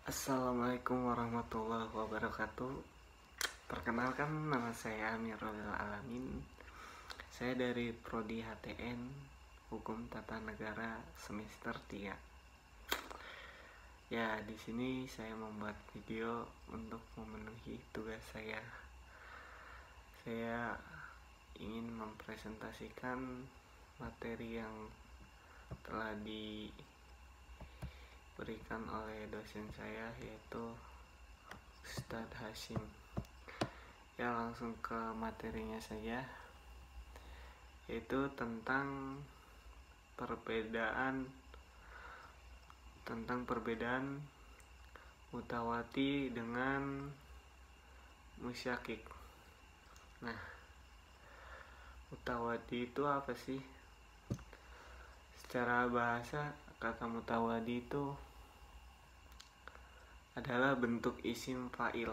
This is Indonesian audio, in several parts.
Assalamualaikum warahmatullahi wabarakatuh. Perkenalkan, nama saya Amirul Alamin. Saya dari Prodi HTN Hukum Tata Negara semester 3. Ya, di sini saya membuat video untuk memenuhi tugas saya. Saya ingin mempresentasikan materi yang telah diberikan oleh dosen saya, yaitu Ustadz Hashim. Ya, langsung ke materinya saja, yaitu tentang perbedaan mutawati dengan musyakik. Nah, mutawati itu apa sih? Secara bahasa, kata mutawadi itu adalah bentuk isim fa'il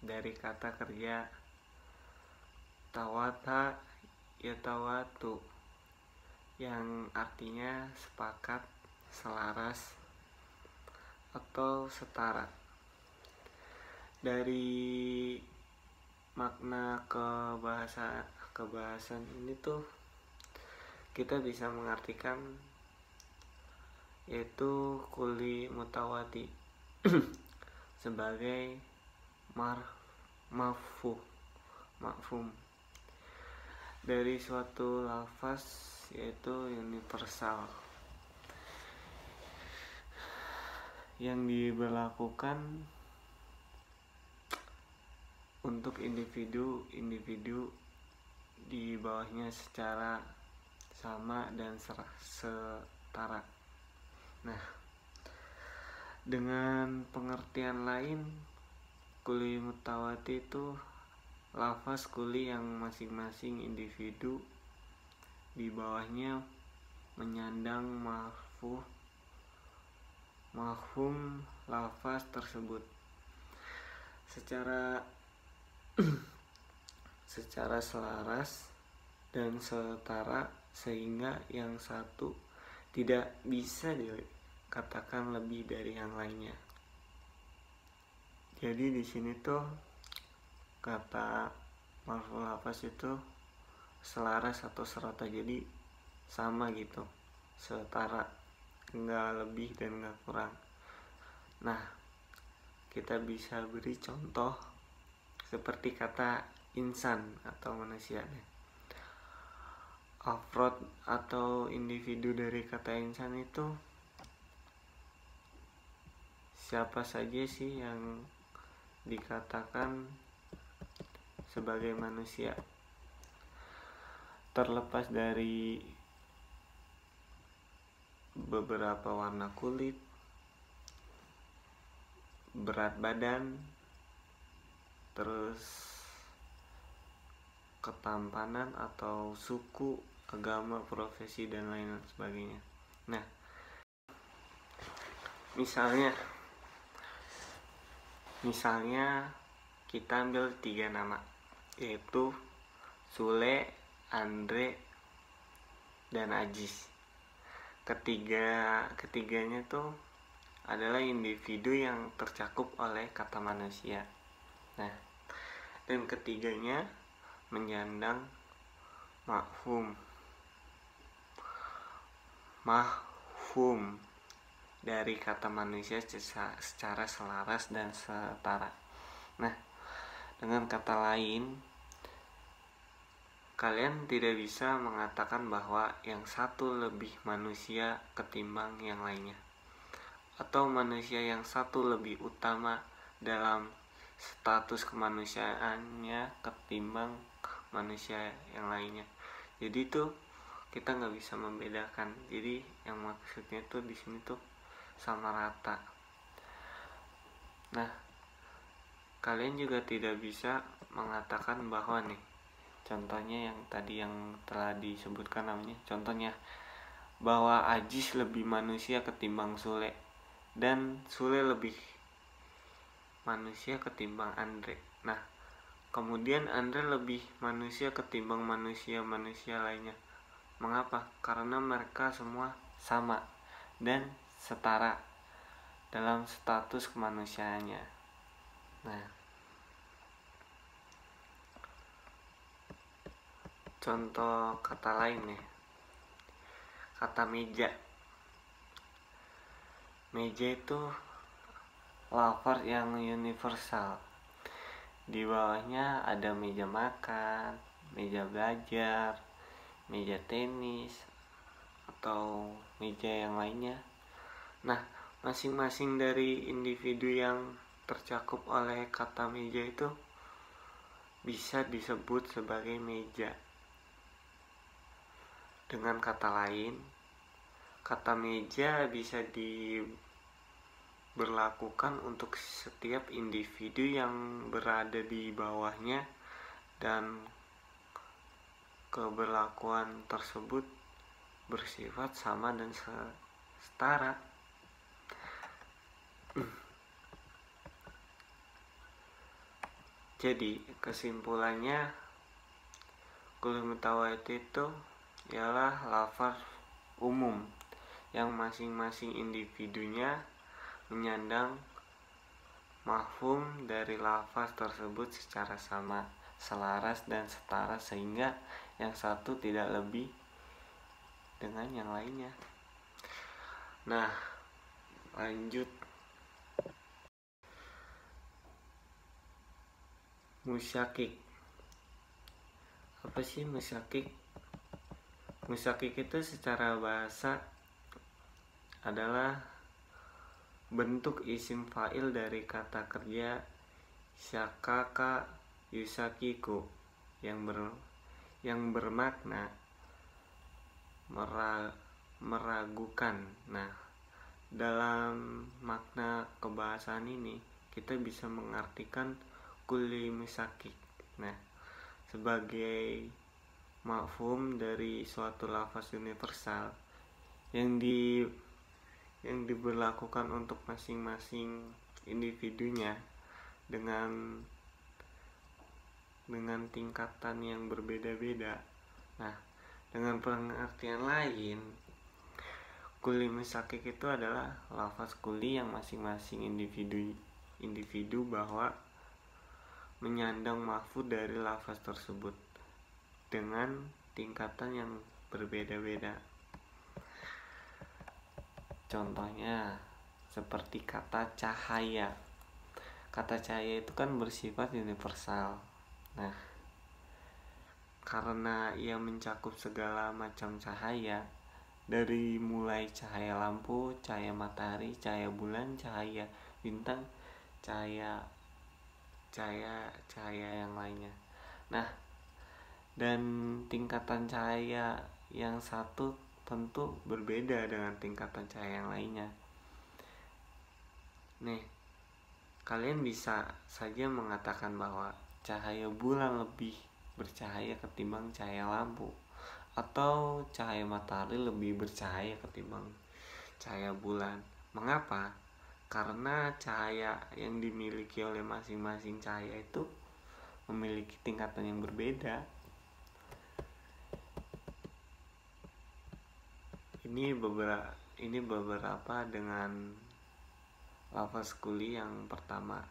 dari kata kerja tawata yatawatu, yang artinya sepakat, selaras, atau setara. Dari makna kebahasan ini tuh kita bisa mengartikan yaitu kuli mutawati sebagai mafhum dari suatu lafaz, yaitu universal yang diberlakukan untuk individu di bawahnya secara sama dan setara. Nah, dengan pengertian lain, kuli mutawati itu lafaz kuli yang masing-masing individu di bawahnya menyandang mafhum lafaz tersebut secara selaras dan setara, sehingga yang satu tidak bisa dikatakan lebih dari yang lainnya. Jadi di sini tuh kata mafhum lafaz itu selaras atau serata, jadi sama gitu, setara, enggak lebih dan enggak kurang. Nah, kita bisa beri contoh seperti kata insan atau manusia. Afrod atau individu dari kata insan itu siapa saja sih yang dikatakan sebagai manusia, terlepas dari beberapa warna kulit, berat badan, terus ketampanan atau suku, agama, profesi, dan lain sebagainya. Nah, misalnya kita ambil 3 nama, yaitu Sule, Andre, dan Ajis. Ketiganya tuh adalah individu yang tercakup oleh kata manusia. Nah, dan ketiganya menyandang mafhum dari kata manusia secara selaras dan setara. Nah, dengan kata lain, kalian tidak bisa mengatakan bahwa yang satu lebih manusia ketimbang yang lainnya, atau manusia yang satu lebih utama dalam status kemanusiaannya ketimbang manusia yang lainnya. Jadi tuh kita nggak bisa membedakan. Jadi yang maksudnya tuh di sini tuh sama rata. Nah, kalian juga tidak bisa mengatakan bahwa nih, contohnya yang tadi yang telah disebutkan namanya, contohnya bahwa Ajis lebih manusia ketimbang Sule, dan Sule lebih manusia ketimbang Andre. Nah, kemudian Andre lebih manusia ketimbang manusia lainnya. Mengapa? Karena mereka semua sama dan setara dalam status kemanusiaannya. Nah, contoh kata lain nih, kata meja. Meja itu lafaz yang universal. Di bawahnya ada meja makan, meja belajar, meja tenis, atau meja yang lainnya. Nah, masing-masing dari individu yang tercakup oleh kata meja itu bisa disebut sebagai meja. Dengan kata lain, kata meja bisa diberlakukan untuk setiap individu yang berada di bawahnya, dan keberlakuan tersebut bersifat sama dan setara. Jadi kesimpulannya, kullu mutawatir itu ialah lafaz umum yang masing-masing individunya menyandang mafhum dari lafaz tersebut secara sama, selaras dan setara, sehingga yang satu tidak lebih dengan yang lainnya. Nah, lanjut. Musyakik. Apa sih musyakik? Musyakik itu secara bahasa adalah bentuk isim fa'il dari kata kerja syakaka yusakiku yang bermakna meragukan. Nah, dalam makna kebahasaan ini kita bisa mengartikan kulli musyakik. Nah, sebagai mafhum dari suatu lafaz universal yang diberlakukan untuk masing-masing individunya dengan tingkatan yang berbeda-beda. Nah, dengan pengertian lain, kulli musyakik itu adalah lafaz kulli yang masing-masing individu bahwa menyandang mahfud dari lafaz tersebut dengan tingkatan yang berbeda-beda. Contohnya seperti kata cahaya. Kata cahaya itu kan bersifat universal. Nah, karena ia mencakup segala macam cahaya, dari mulai cahaya lampu, cahaya matahari, cahaya bulan, cahaya bintang, cahaya yang lainnya. Nah, dan tingkatan cahaya yang satu tentu berbeda dengan tingkatan cahaya yang lainnya. Nih, kalian bisa saja mengatakan bahwa cahaya bulan lebih bercahaya ketimbang cahaya lampu, atau cahaya matahari lebih bercahaya ketimbang cahaya bulan. Mengapa? Karena cahaya yang dimiliki oleh masing-masing cahaya itu memiliki tingkatan yang berbeda. Ini beberapa dengan lafaz kulli yang pertama,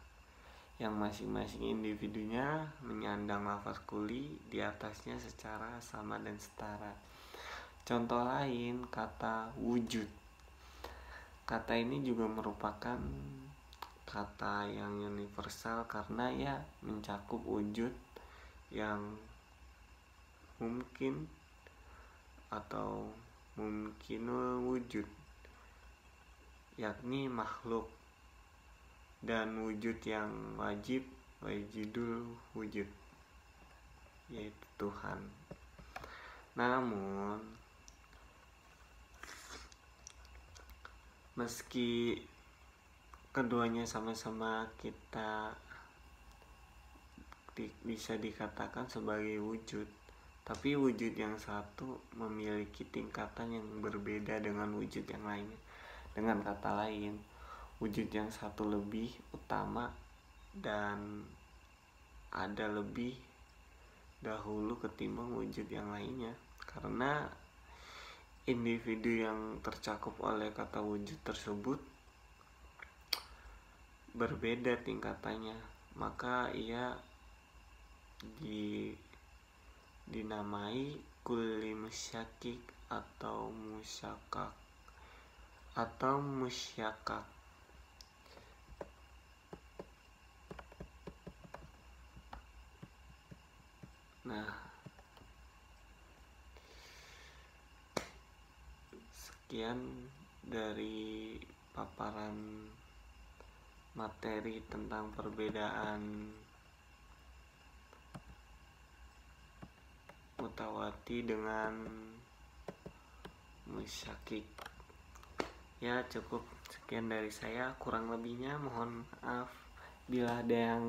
yang masing-masing individunya menyandang lafaz kulli di atasnya secara sama dan setara. Contoh lain, kata wujud. Kata ini juga merupakan kata yang universal karena ia mencakup wujud yang mungkin atau mungkinul wujud, yakni makhluk, dan wujud yang wajidul wujud, yaitu Tuhan. Namun meski keduanya sama-sama kita bisa dikatakan sebagai wujud, tapi wujud yang satu memiliki tingkatan yang berbeda dengan wujud yang lainnya. Dengan kata lain, wujud yang satu lebih utama dan ada lebih dahulu ketimbang wujud yang lainnya, karena individu yang tercakup oleh kata wujud tersebut berbeda tingkatannya, maka ia dinamai kulli musyakik atau musyakak atau musyakak. Nah, sekian dari paparan materi tentang perbedaan mutawati dengan musyakik. Ya, cukup sekian dari saya, kurang lebihnya mohon maaf. Bila ada yang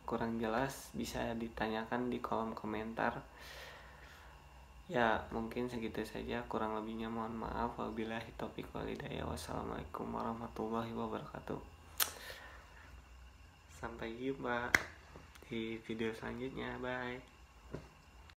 kurang jelas bisa ditanyakan di kolom komentar. Ya, mungkin segitu saja, kurang lebihnya mohon maaf. Wabillahi taufiq wal hidayah. Wassalamualaikum warahmatullahi wabarakatuh. Sampai jumpa di video selanjutnya. Bye.